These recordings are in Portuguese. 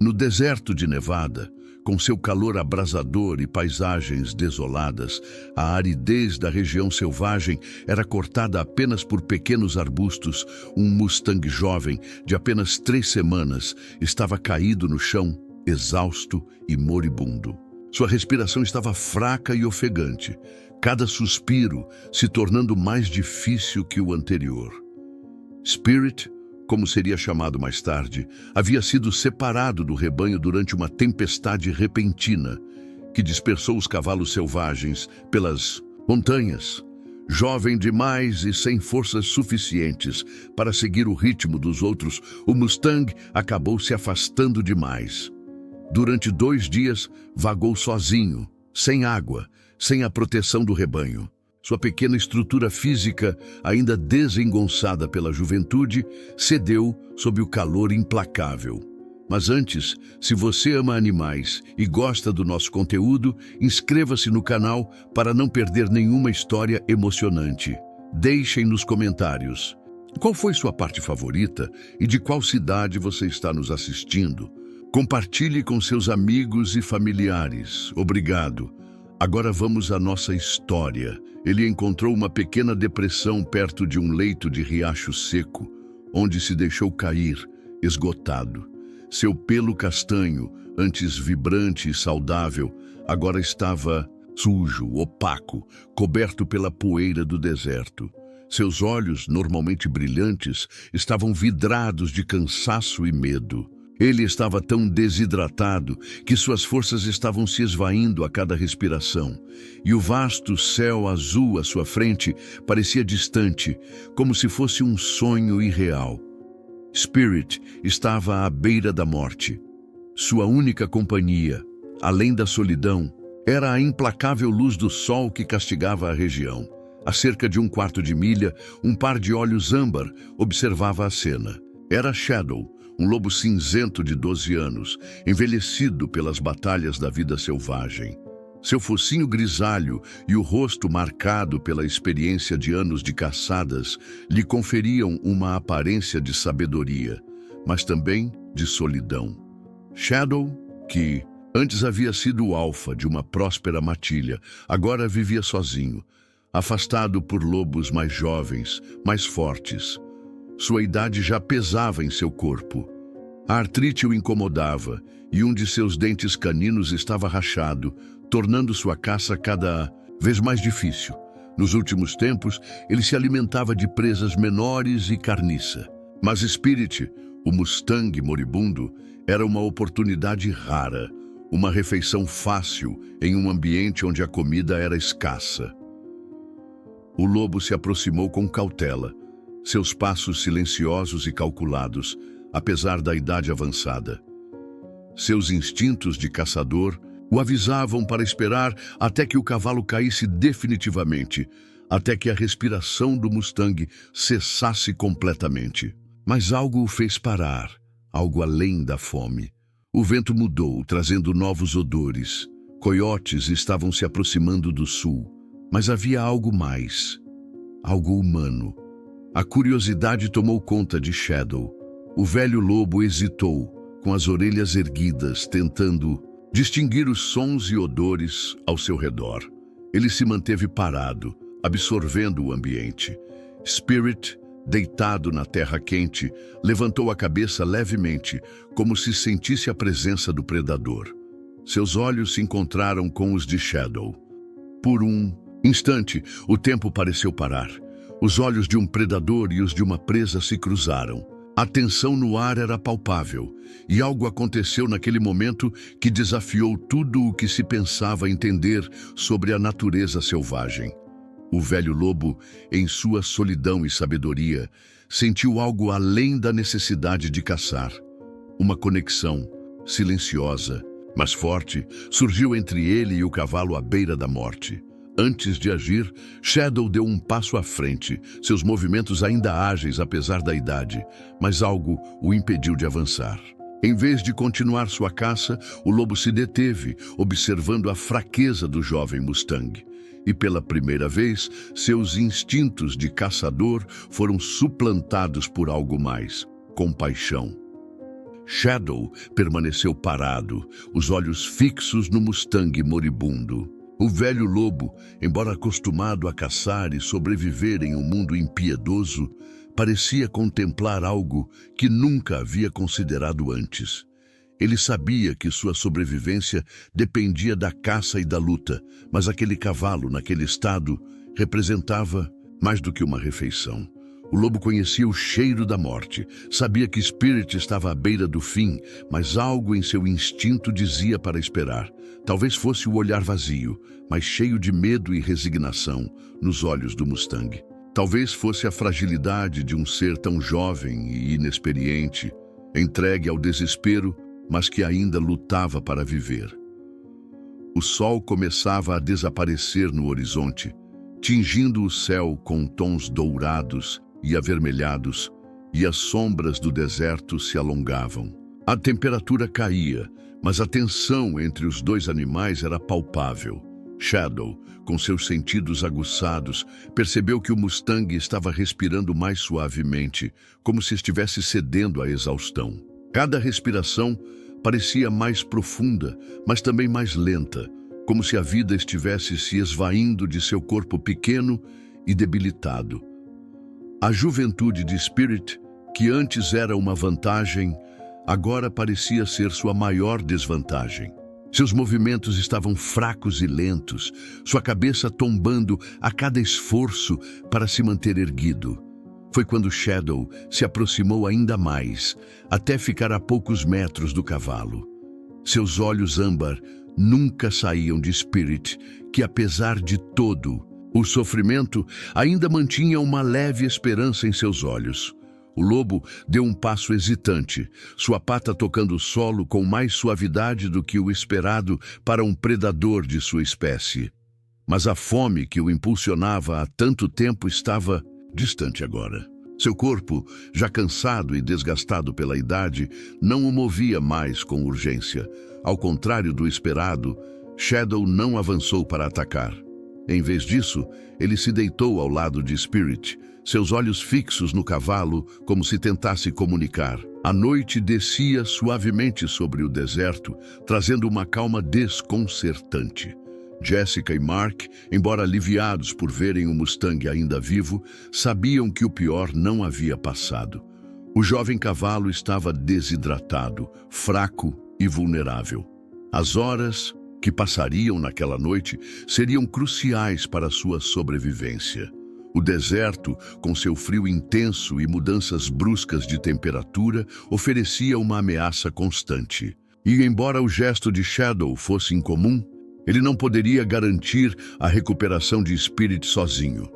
No deserto de Nevada, com seu calor abrasador e paisagens desoladas, a aridez da região selvagem era cortada apenas por pequenos arbustos. Um Mustang jovem, de apenas 3 semanas, estava caído no chão, exausto e moribundo. Sua respiração estava fraca e ofegante, cada suspiro se tornando mais difícil que o anterior. Spirit, como seria chamado mais tarde, havia sido separado do rebanho durante uma tempestade repentina que dispersou os cavalos selvagens pelas montanhas. Jovem demais e sem forças suficientes para seguir o ritmo dos outros, o Mustang acabou se afastando demais. Durante 2 dias, vagou sozinho, sem água, sem a proteção do rebanho. Sua pequena estrutura física, ainda desengonçada pela juventude, cedeu sob o calor implacável. Mas antes, se você ama animais e gosta do nosso conteúdo, inscreva-se no canal para não perder nenhuma história emocionante. Deixem nos comentários qual foi sua parte favorita e de qual cidade você está nos assistindo. Compartilhe com seus amigos e familiares. Obrigado. Agora vamos à nossa história. Ele encontrou uma pequena depressão perto de um leito de riacho seco, onde se deixou cair, esgotado. Seu pelo castanho, antes vibrante e saudável, agora estava sujo, opaco, coberto pela poeira do deserto. Seus olhos, normalmente brilhantes, estavam vidrados de cansaço e medo. Ele estava tão desidratado que suas forças estavam se esvaindo a cada respiração, e o vasto céu azul à sua frente parecia distante, como se fosse um sonho irreal. Spirit estava à beira da morte. Sua única companhia, além da solidão, era a implacável luz do sol que castigava a região. A cerca de 1/4 de milha, um par de olhos âmbar observava a cena. Era Shadow, um lobo cinzento de 12 anos, envelhecido pelas batalhas da vida selvagem. Seu focinho grisalho e o rosto marcado pela experiência de anos de caçadas lhe conferiam uma aparência de sabedoria, mas também de solidão. Shadow, que antes havia sido o alfa de uma próspera matilha, agora vivia sozinho, afastado por lobos mais jovens, mais fortes. Sua idade já pesava em seu corpo. A artrite o incomodava e um de seus dentes caninos estava rachado, tornando sua caça cada vez mais difícil. Nos últimos tempos, ele se alimentava de presas menores e carniça. Mas Spirit, o Mustang moribundo, era uma oportunidade rara, uma refeição fácil em um ambiente onde a comida era escassa. O lobo se aproximou com cautela, seus passos silenciosos e calculados, apesar da idade avançada. Seus instintos de caçador o avisavam para esperar até que o cavalo caísse definitivamente, até que a respiração do Mustang cessasse completamente. Mas algo o fez parar, algo além da fome. O vento mudou, trazendo novos odores. Coiotes estavam se aproximando do sul, mas havia algo mais, algo humano. A curiosidade tomou conta de Shadow. O velho lobo hesitou, com as orelhas erguidas, tentando distinguir os sons e odores ao seu redor. Ele se manteve parado, absorvendo o ambiente. Spirit, deitado na terra quente, levantou a cabeça levemente, como se sentisse a presença do predador. Seus olhos se encontraram com os de Shadow. Por um instante, o tempo pareceu parar. Os olhos de um predador e os de uma presa se cruzaram. A tensão no ar era palpável, e algo aconteceu naquele momento que desafiou tudo o que se pensava entender sobre a natureza selvagem. O velho lobo, em sua solidão e sabedoria, sentiu algo além da necessidade de caçar. Uma conexão, silenciosa, mas forte, surgiu entre ele e o cavalo à beira da morte. Antes de agir, Shadow deu um passo à frente, seus movimentos ainda ágeis apesar da idade, mas algo o impediu de avançar. Em vez de continuar sua caça, o lobo se deteve, observando a fraqueza do jovem Mustang. E pela primeira vez, seus instintos de caçador foram suplantados por algo mais: compaixão. Shadow permaneceu parado, os olhos fixos no Mustang moribundo. O velho lobo, embora acostumado a caçar e sobreviver em um mundo impiedoso, parecia contemplar algo que nunca havia considerado antes. Ele sabia que sua sobrevivência dependia da caça e da luta, mas aquele cavalo, naquele estado, representava mais do que uma refeição. O lobo conhecia o cheiro da morte, sabia que Spirit estava à beira do fim, mas algo em seu instinto dizia para esperar. Talvez fosse o olhar vazio, mas cheio de medo e resignação, nos olhos do Mustang. Talvez fosse a fragilidade de um ser tão jovem e inexperiente, entregue ao desespero, mas que ainda lutava para viver. O sol começava a desaparecer no horizonte, tingindo o céu com tons dourados e avermelhados, e as sombras do deserto se alongavam. A temperatura caía, mas a tensão entre os dois animais era palpável. Shadow, com seus sentidos aguçados, percebeu que o Mustang estava respirando mais suavemente, como se estivesse cedendo à exaustão. Cada respiração parecia mais profunda, mas também mais lenta, como se a vida estivesse se esvaindo de seu corpo pequeno e debilitado. A juventude de Spirit, que antes era uma vantagem, agora parecia ser sua maior desvantagem. Seus movimentos estavam fracos e lentos, sua cabeça tombando a cada esforço para se manter erguido. Foi quando Shadow se aproximou ainda mais, até ficar a poucos metros do cavalo. Seus olhos âmbar nunca saíam de Spirit, que apesar de todo o sofrimento, ainda mantinha uma leve esperança em seus olhos. O lobo deu um passo hesitante, sua pata tocando o solo com mais suavidade do que o esperado para um predador de sua espécie. Mas a fome que o impulsionava há tanto tempo estava distante agora. Seu corpo, já cansado e desgastado pela idade, não o movia mais com urgência. Ao contrário do esperado, Shadow não avançou para atacar. Em vez disso, ele se deitou ao lado de Spirit, seus olhos fixos no cavalo, como se tentasse comunicar. A noite descia suavemente sobre o deserto, trazendo uma calma desconcertante. Jessica e Mark, embora aliviados por verem o Mustang ainda vivo, sabiam que o pior não havia passado. O jovem cavalo estava desidratado, fraco e vulnerável. As horas que passariam naquela noite seriam cruciais para sua sobrevivência. O deserto, com seu frio intenso e mudanças bruscas de temperatura, oferecia uma ameaça constante. E embora o gesto de Shadow fosse incomum, ele não poderia garantir a recuperação de Spirit sozinho.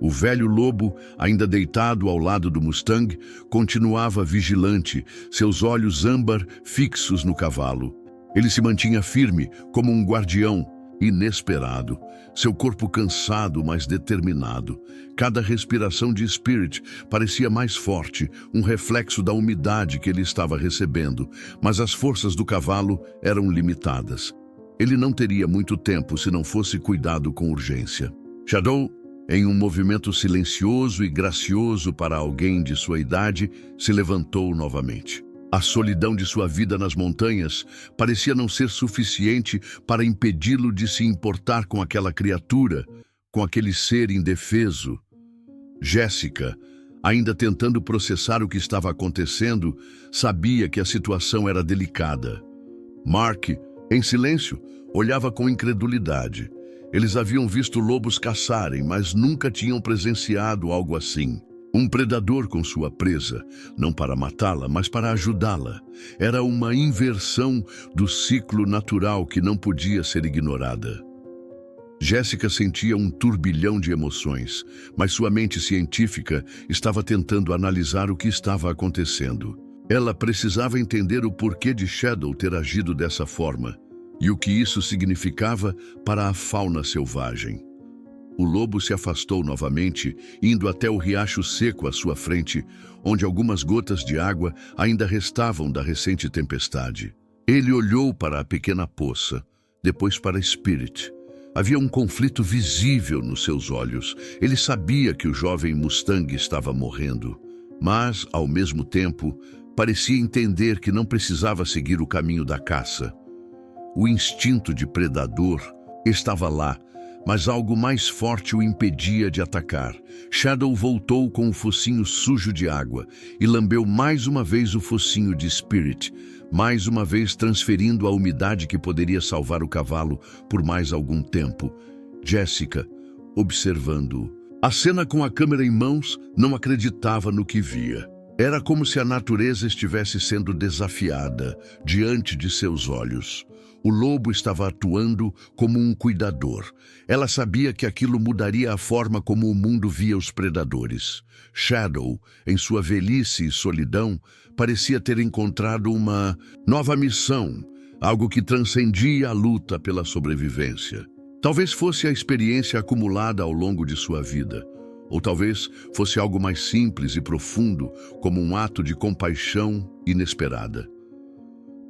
O velho lobo, ainda deitado ao lado do Mustang, continuava vigilante, seus olhos âmbar fixos no cavalo. Ele se mantinha firme, como um guardião, inesperado, seu corpo cansado, mas determinado. Cada respiração de Spirit parecia mais forte, um reflexo da umidade que ele estava recebendo, mas as forças do cavalo eram limitadas. Ele não teria muito tempo se não fosse cuidado com urgência. Shadow, em um movimento silencioso e gracioso para alguém de sua idade, se levantou novamente. A solidão de sua vida nas montanhas parecia não ser suficiente para impedi-lo de se importar com aquela criatura, com aquele ser indefeso. Jessica, ainda tentando processar o que estava acontecendo, sabia que a situação era delicada. Mark, em silêncio, olhava com incredulidade. Eles haviam visto lobos caçarem, mas nunca tinham presenciado algo assim. Um predador com sua presa, não para matá-la, mas para ajudá-la. Era uma inversão do ciclo natural que não podia ser ignorada. Jéssica sentia um turbilhão de emoções, mas sua mente científica estava tentando analisar o que estava acontecendo. Ela precisava entender o porquê de Shadow ter agido dessa forma e o que isso significava para a fauna selvagem. O lobo se afastou novamente, indo até o riacho seco à sua frente, onde algumas gotas de água ainda restavam da recente tempestade. Ele olhou para a pequena poça, depois para Spirit. Havia um conflito visível nos seus olhos. Ele sabia que o jovem Mustang estava morrendo, mas, ao mesmo tempo, parecia entender que não precisava seguir o caminho da caça. O instinto de predador estava lá, mas algo mais forte o impedia de atacar. Shadow voltou com o focinho sujo de água e lambeu mais uma vez o focinho de Spirit, mais uma vez transferindo a umidade que poderia salvar o cavalo por mais algum tempo. Jessica, observando-o. A cena com a câmera em mãos, não acreditava no que via. Era como se a natureza estivesse sendo desafiada diante de seus olhos. O lobo estava atuando como um cuidador. Ela sabia que aquilo mudaria a forma como o mundo via os predadores. Shadow, em sua velhice e solidão, parecia ter encontrado uma nova missão, algo que transcendia a luta pela sobrevivência. Talvez fosse a experiência acumulada ao longo de sua vida, ou talvez fosse algo mais simples e profundo, como um ato de compaixão inesperada.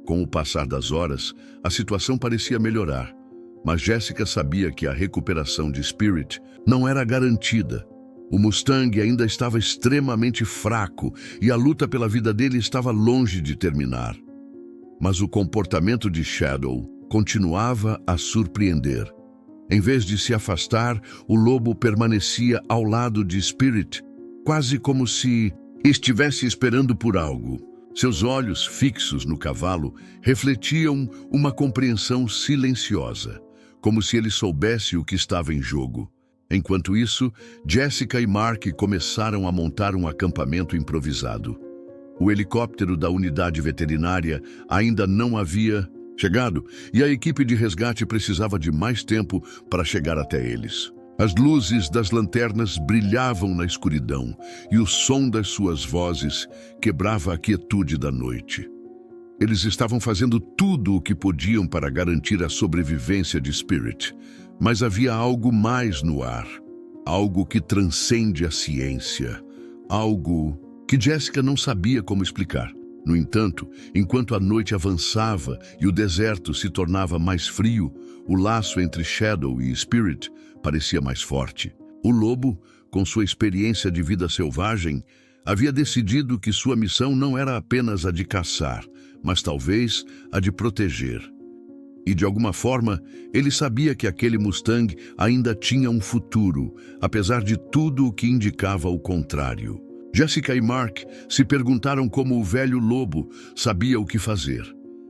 Com o passar das horas, a situação parecia melhorar, mas Jessica sabia que a recuperação de Spirit não era garantida. O Mustang ainda estava extremamente fraco e a luta pela vida dele estava longe de terminar. Mas o comportamento de Shadow continuava a surpreender. Em vez de se afastar, o lobo permanecia ao lado de Spirit, quase como se estivesse esperando por algo. Seus olhos fixos no cavalo refletiam uma compreensão silenciosa, como se ele soubesse o que estava em jogo. Enquanto isso, Jessica e Mark começaram a montar um acampamento improvisado. O helicóptero da unidade veterinária ainda não havia chegado e a equipe de resgate precisava de mais tempo para chegar até eles. As luzes das lanternas brilhavam na escuridão e o som das suas vozes quebrava a quietude da noite. Eles estavam fazendo tudo o que podiam para garantir a sobrevivência de Spirit, mas havia algo mais no ar, algo que transcende a ciência, algo que Jessica não sabia como explicar. No entanto, enquanto a noite avançava e o deserto se tornava mais frio, o laço entre Shadow e Spirit parecia mais forte. O lobo, com sua experiência de vida selvagem, havia decidido que sua missão não era apenas a de caçar, mas talvez a de proteger. E de alguma forma, ele sabia que aquele Mustang ainda tinha um futuro, apesar de tudo o que indicava o contrário. Jessica e Mark se perguntaram como o velho lobo sabia o que fazer.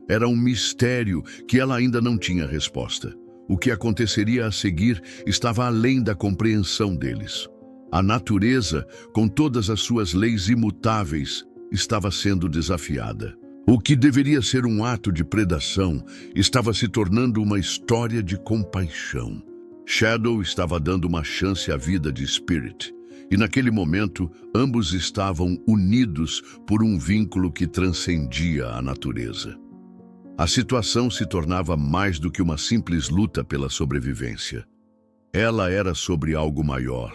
Era um mistério que ela ainda não tinha resposta. O que aconteceria a seguir estava além da compreensão deles. A natureza, com todas as suas leis imutáveis, estava sendo desafiada. O que deveria ser um ato de predação estava se tornando uma história de compaixão. Shadow estava dando uma chance à vida de Spirit. E naquele momento, ambos estavam unidos por um vínculo que transcendia a natureza. A situação se tornava mais do que uma simples luta pela sobrevivência. Ela era sobre algo maior,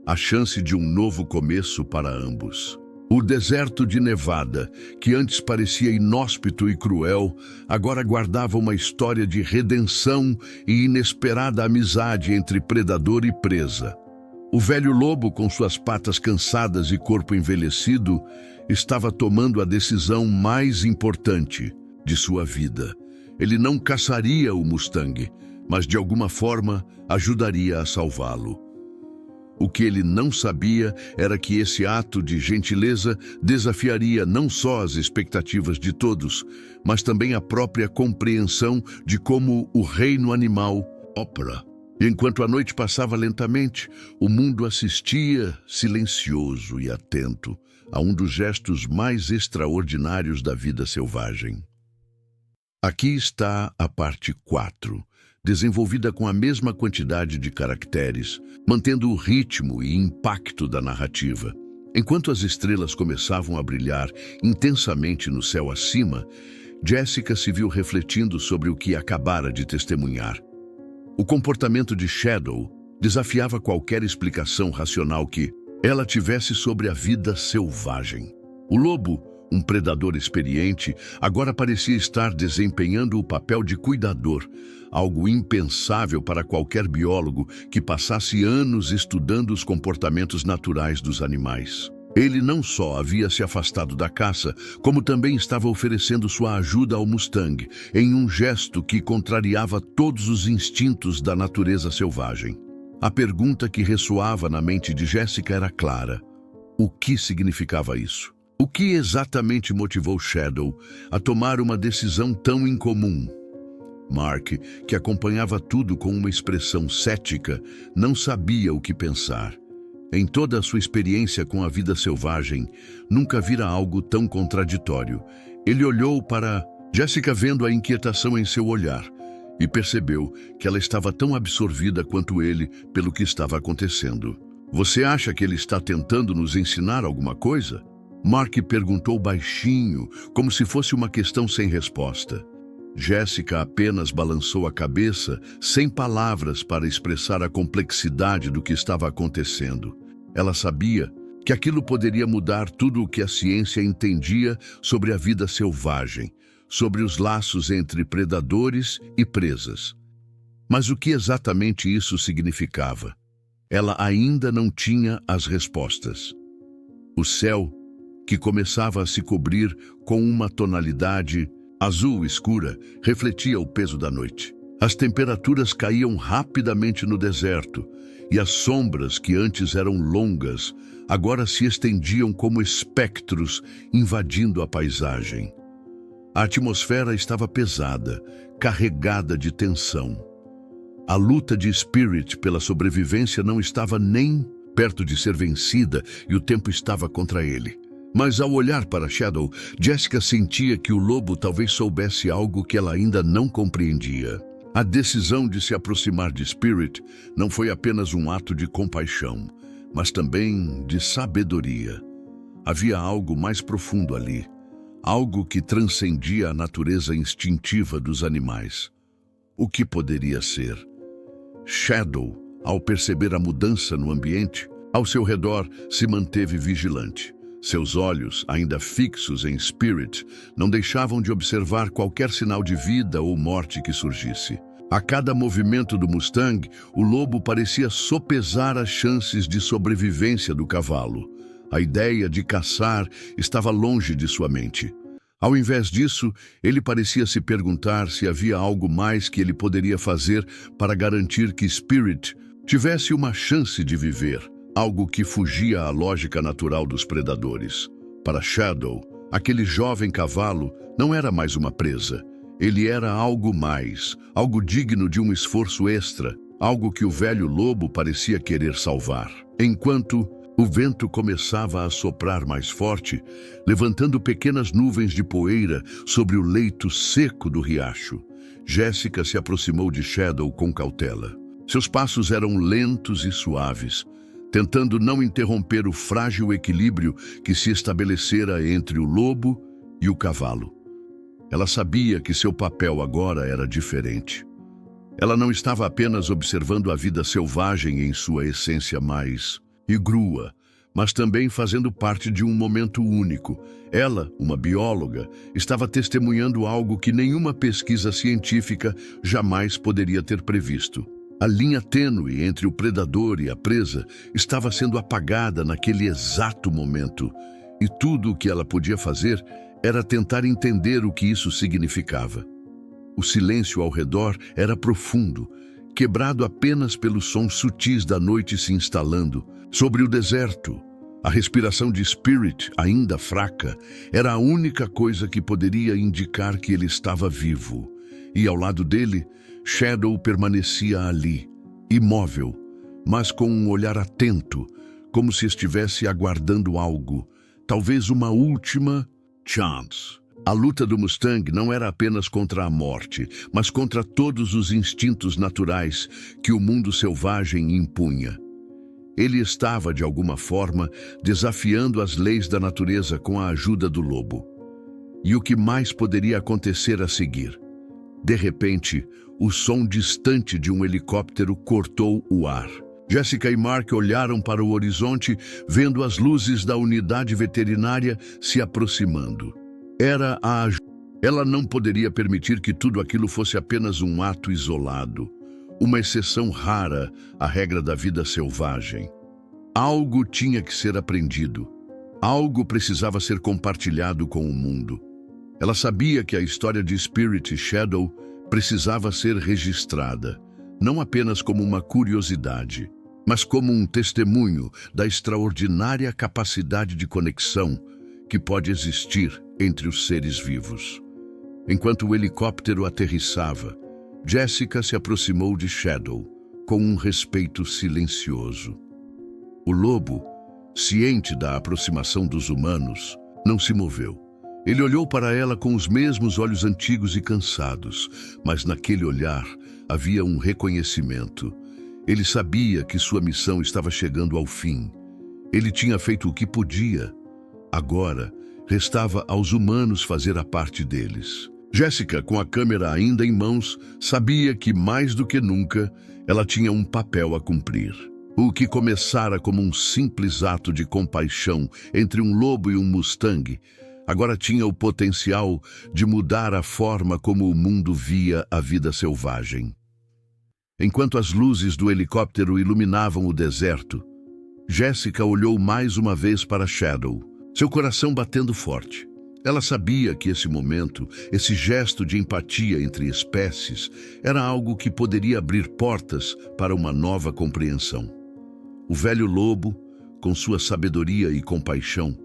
a chance de um novo começo para ambos. O deserto de Nevada, que antes parecia inóspito e cruel, agora guardava uma história de redenção e inesperada amizade entre predador e presa. O velho lobo, com suas patas cansadas e corpo envelhecido, estava tomando a decisão mais importante de sua vida. Ele não caçaria o Mustang, mas de alguma forma ajudaria a salvá-lo. O que ele não sabia era que esse ato de gentileza desafiaria não só as expectativas de todos, mas também a própria compreensão de como o reino animal opera. E enquanto a noite passava lentamente, o mundo assistia, silencioso e atento, a um dos gestos mais extraordinários da vida selvagem. Aqui está a parte 4, desenvolvida com a mesma quantidade de caracteres, mantendo o ritmo e impacto da narrativa. Enquanto as estrelas começavam a brilhar intensamente no céu acima, Jessica se viu refletindo sobre o que acabara de testemunhar. O comportamento de Shadow desafiava qualquer explicação racional que ela tivesse sobre a vida selvagem. O lobo, um predador experiente, agora parecia estar desempenhando o papel de cuidador, algo impensável para qualquer biólogo que passasse anos estudando os comportamentos naturais dos animais. Ele não só havia se afastado da caça, como também estava oferecendo sua ajuda ao Mustang, em um gesto que contrariava todos os instintos da natureza selvagem. A pergunta que ressoava na mente de Jessica era clara: o que significava isso? O que exatamente motivou Shadow a tomar uma decisão tão incomum? Mark, que acompanhava tudo com uma expressão cética, não sabia o que pensar. Em toda a sua experiência com a vida selvagem, nunca vira algo tão contraditório. Ele olhou para Jessica, vendo a inquietação em seu olhar, e percebeu que ela estava tão absorvida quanto ele pelo que estava acontecendo. Você acha que ele está tentando nos ensinar alguma coisa? Mark perguntou baixinho, como se fosse uma questão sem resposta. Jessica apenas balançou a cabeça, sem palavras para expressar a complexidade do que estava acontecendo. Ela sabia que aquilo poderia mudar tudo o que a ciência entendia sobre a vida selvagem, sobre os laços entre predadores e presas. Mas o que exatamente isso significava? Ela ainda não tinha as respostas. O céu, que começava a se cobrir com uma tonalidade azul escura, refletia o peso da noite. As temperaturas caíam rapidamente no deserto, e as sombras, que antes eram longas, agora se estendiam como espectros, invadindo a paisagem. A atmosfera estava pesada, carregada de tensão. A luta de Spirit pela sobrevivência não estava nem perto de ser vencida, e o tempo estava contra ele. Mas ao olhar para Shadow, Jessica sentia que o lobo talvez soubesse algo que ela ainda não compreendia. A decisão de se aproximar de Spirit não foi apenas um ato de compaixão, mas também de sabedoria. Havia algo mais profundo ali, algo que transcendia a natureza instintiva dos animais. O que poderia ser? Shadow, ao perceber a mudança no ambiente, ao seu redor, se manteve vigilante. Seus olhos, ainda fixos em Spirit, não deixavam de observar qualquer sinal de vida ou morte que surgisse. A cada movimento do Mustang, o lobo parecia sopesar as chances de sobrevivência do cavalo. A ideia de caçar estava longe de sua mente. Ao invés disso, ele parecia se perguntar se havia algo mais que ele poderia fazer para garantir que Spirit tivesse uma chance de viver. Algo que fugia à lógica natural dos predadores. Para Shadow, aquele jovem cavalo não era mais uma presa. Ele era algo mais, algo digno de um esforço extra, algo que o velho lobo parecia querer salvar. Enquanto o vento começava a soprar mais forte, levantando pequenas nuvens de poeira sobre o leito seco do riacho, Jessica se aproximou de Shadow com cautela. Seus passos eram lentos e suaves, tentando não interromper o frágil equilíbrio que se estabelecera entre o lobo e o cavalo. Ela sabia que seu papel agora era diferente. Ela não estava apenas observando a vida selvagem em sua essência mais grua, mas também fazendo parte de um momento único. Ela, uma bióloga, estava testemunhando algo que nenhuma pesquisa científica jamais poderia ter previsto. A linha tênue entre o predador e a presa estava sendo apagada naquele exato momento, e tudo o que ela podia fazer era tentar entender o que isso significava. O silêncio ao redor era profundo, quebrado apenas pelos sons sutis da noite se instalando. Sobre o deserto, a respiração de Spirit, ainda fraca, era a única coisa que poderia indicar que ele estava vivo. E ao lado dele, Shadow permanecia ali, imóvel, mas com um olhar atento, como se estivesse aguardando algo, talvez uma última chance. A luta do Mustang não era apenas contra a morte, mas contra todos os instintos naturais que o mundo selvagem impunha. Ele estava, de alguma forma, desafiando as leis da natureza com a ajuda do lobo. E o que mais poderia acontecer a seguir? De repente, o som distante de um helicóptero cortou o ar. Jessica e Mark olharam para o horizonte, vendo as luzes da unidade veterinária se aproximando. Ela não poderia permitir que tudo aquilo fosse apenas um ato isolado, uma exceção rara à regra da vida selvagem. Algo tinha que ser aprendido. Algo precisava ser compartilhado com o mundo. Ela sabia que a história de Spirit e Shadow precisava ser registrada, não apenas como uma curiosidade, mas como um testemunho da extraordinária capacidade de conexão que pode existir entre os seres vivos. Enquanto o helicóptero aterrissava, Jessica se aproximou de Shadow com um respeito silencioso. O lobo, ciente da aproximação dos humanos, não se moveu. Ele olhou para ela com os mesmos olhos antigos e cansados, mas naquele olhar havia um reconhecimento. Ele sabia que sua missão estava chegando ao fim. Ele tinha feito o que podia. Agora, restava aos humanos fazer a parte deles. Jessica, com a câmera ainda em mãos, sabia que, mais do que nunca, ela tinha um papel a cumprir. O que começara como um simples ato de compaixão entre um lobo e um Mustang, agora tinha o potencial de mudar a forma como o mundo via a vida selvagem. Enquanto as luzes do helicóptero iluminavam o deserto, Jessica olhou mais uma vez para Shadow, seu coração batendo forte. Ela sabia que esse momento, esse gesto de empatia entre espécies, era algo que poderia abrir portas para uma nova compreensão. O velho lobo, com sua sabedoria e compaixão,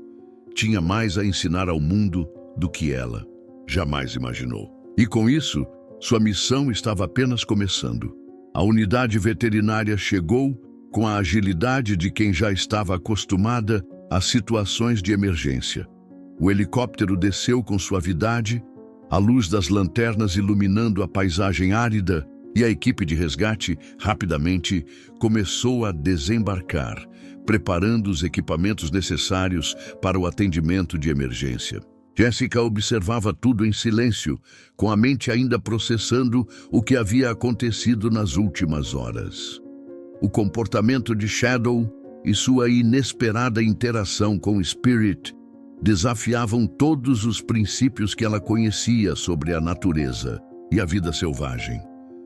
tinha mais a ensinar ao mundo do que ela jamais imaginou. E com isso, sua missão estava apenas começando. A unidade veterinária chegou com a agilidade de quem já estava acostumada a situações de emergência. O helicóptero desceu com suavidade, a luz das lanternas iluminando a paisagem árida, e a equipe de resgate rapidamente começou a desembarcar, preparando os equipamentos necessários para o atendimento de emergência. Jessica observava tudo em silêncio, com a mente ainda processando o que havia acontecido nas últimas horas. O comportamento de Shadow e sua inesperada interação com Spirit desafiavam todos os princípios que ela conhecia sobre a natureza e a vida selvagem.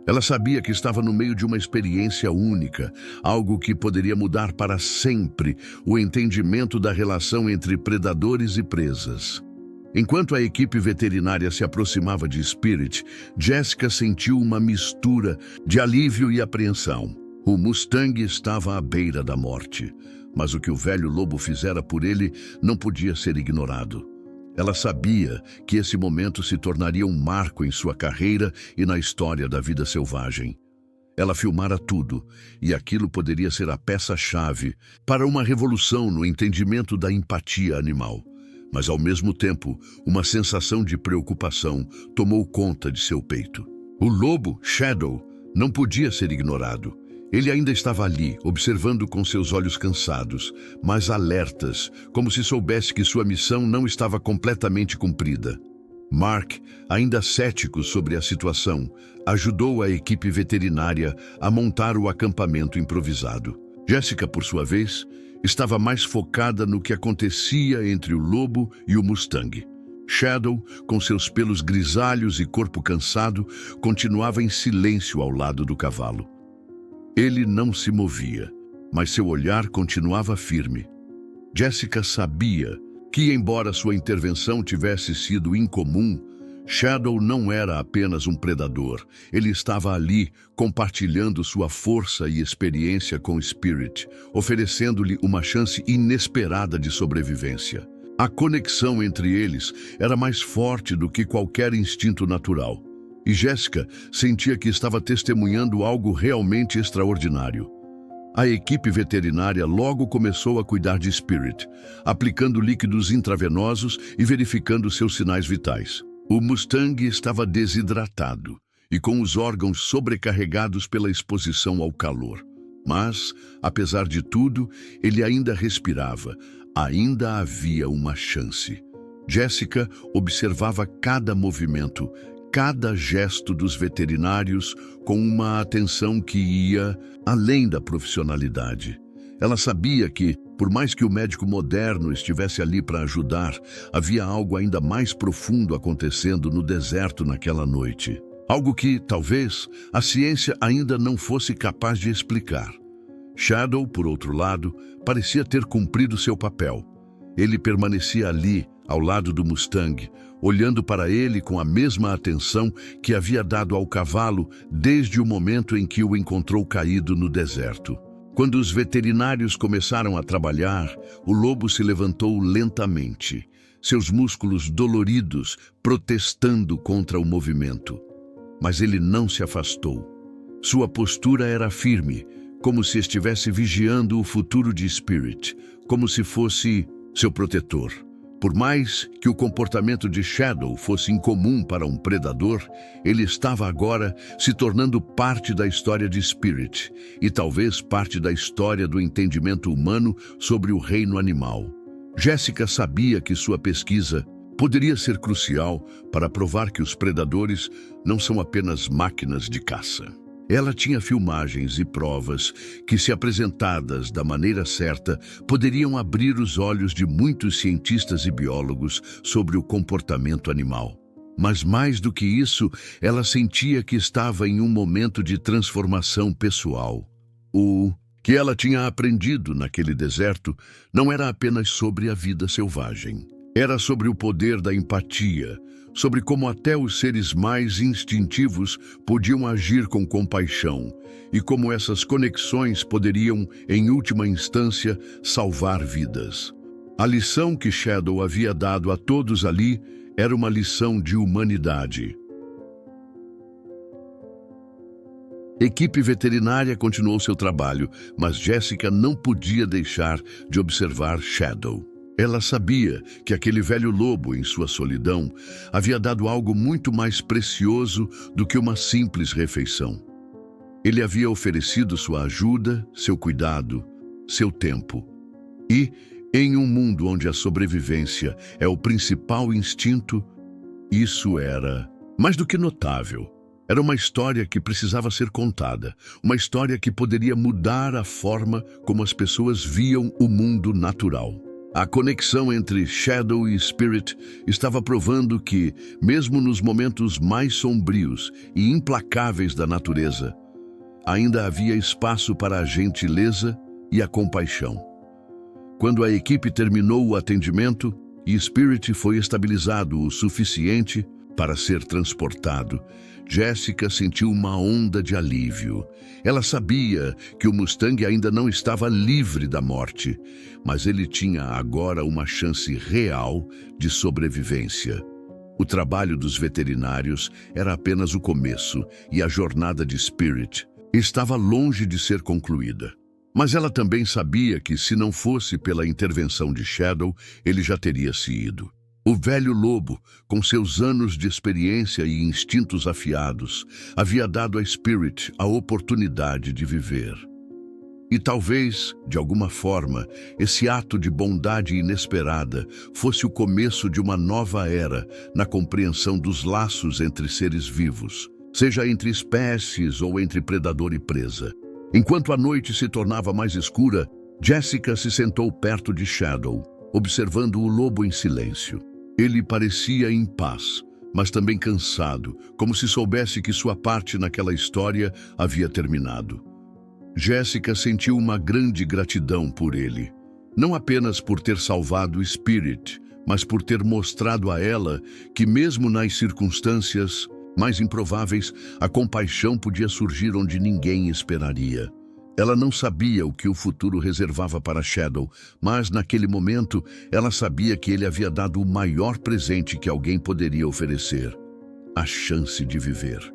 Ela sabia que estava no meio de uma experiência única, algo que poderia mudar para sempre o entendimento da relação entre predadores e presas. Enquanto a equipe veterinária se aproximava de Spirit, Jessica sentiu uma mistura de alívio e apreensão. O Mustang estava à beira da morte, mas o que o velho lobo fizera por ele não podia ser ignorado. Ela sabia que esse momento se tornaria um marco em sua carreira e na história da vida selvagem. Ela filmara tudo, e aquilo poderia ser a peça-chave para uma revolução no entendimento da empatia animal. Mas, ao mesmo tempo, uma sensação de preocupação tomou conta de seu peito. O lobo, Shadow, não podia ser ignorado. Ele ainda estava ali, observando com seus olhos cansados, mas alertas, como se soubesse que sua missão não estava completamente cumprida. Mark, ainda cético sobre a situação, ajudou a equipe veterinária a montar o acampamento improvisado. Jessica, por sua vez, estava mais focada no que acontecia entre o lobo e o Mustang. Shadow, com seus pelos grisalhos e corpo cansado, continuava em silêncio ao lado do cavalo. Ele não se movia, mas seu olhar continuava firme. Jessica sabia que, embora sua intervenção tivesse sido incomum, Shadow não era apenas um predador. Ele estava ali, compartilhando sua força e experiência com Spirit, oferecendo-lhe uma chance inesperada de sobrevivência. A conexão entre eles era mais forte do que qualquer instinto natural. E Jessica sentia que estava testemunhando algo realmente extraordinário. A equipe veterinária logo começou a cuidar de Spirit, aplicando líquidos intravenosos e verificando seus sinais vitais. O Mustang estava desidratado e com os órgãos sobrecarregados pela exposição ao calor. Mas, apesar de tudo, ele ainda respirava. Ainda havia uma chance. Jessica observava cada movimento, cada gesto dos veterinários com uma atenção que ia além da profissionalidade. Ela sabia que, por mais que o médico moderno estivesse ali para ajudar, havia algo ainda mais profundo acontecendo no deserto naquela noite. Algo que, talvez, a ciência ainda não fosse capaz de explicar. Shadow, por outro lado, parecia ter cumprido seu papel. Ele permanecia ali, ao lado do Mustang, olhando para ele com a mesma atenção que havia dado ao cavalo desde o momento em que o encontrou caído no deserto. Quando os veterinários começaram a trabalhar, o lobo se levantou lentamente, seus músculos doloridos protestando contra o movimento. Mas ele não se afastou. Sua postura era firme, como se estivesse vigiando o futuro de Spirit, como se fosse seu protetor. Por mais que o comportamento de Shadow fosse incomum para um predador, ele estava agora se tornando parte da história de Spirit e talvez parte da história do entendimento humano sobre o reino animal. Jessica sabia que sua pesquisa poderia ser crucial para provar que os predadores não são apenas máquinas de caça. Ela tinha filmagens e provas que, se apresentadas da maneira certa, poderiam abrir os olhos de muitos cientistas e biólogos sobre o comportamento animal. Mas mais do que isso, ela sentia que estava em um momento de transformação pessoal. O que ela tinha aprendido naquele deserto não era apenas sobre a vida selvagem. Era sobre o poder da empatia, sobre como até os seres mais instintivos podiam agir com compaixão e como essas conexões poderiam, em última instância, salvar vidas. A lição que Shadow havia dado a todos ali era uma lição de humanidade. Equipe veterinária continuou seu trabalho, mas Jessica não podia deixar de observar Shadow. Ela sabia que aquele velho lobo, em sua solidão, havia dado algo muito mais precioso do que uma simples refeição. Ele havia oferecido sua ajuda, seu cuidado, seu tempo. E, em um mundo onde a sobrevivência é o principal instinto, isso era mais do que notável. Era uma história que precisava ser contada, uma história que poderia mudar a forma como as pessoas viam o mundo natural. A conexão entre Shadow e Spirit estava provando que, mesmo nos momentos mais sombrios e implacáveis da natureza, ainda havia espaço para a gentileza e a compaixão. Quando a equipe terminou o atendimento e Spirit foi estabilizado o suficiente para ser transportado, Jessica sentiu uma onda de alívio. Ela sabia que o Mustang ainda não estava livre da morte, mas ele tinha agora uma chance real de sobrevivência. O trabalho dos veterinários era apenas o começo e a jornada de Spirit estava longe de ser concluída. Mas ela também sabia que, se não fosse pela intervenção de Shadow, ele já teria se ido. O velho lobo, com seus anos de experiência e instintos afiados, havia dado a Spirit a oportunidade de viver. E talvez, de alguma forma, esse ato de bondade inesperada fosse o começo de uma nova era na compreensão dos laços entre seres vivos, seja entre espécies ou entre predador e presa. Enquanto a noite se tornava mais escura, Jessica se sentou perto de Shadow, observando o lobo em silêncio. Ele parecia em paz, mas também cansado, como se soubesse que sua parte naquela história havia terminado. Jessica sentiu uma grande gratidão por ele, não apenas por ter salvado Spirit, mas por ter mostrado a ela que, mesmo nas circunstâncias mais improváveis, a compaixão podia surgir onde ninguém esperaria. Ela não sabia o que o futuro reservava para Shadow, mas naquele momento ela sabia que ele havia dado o maior presente que alguém poderia oferecer: a chance de viver.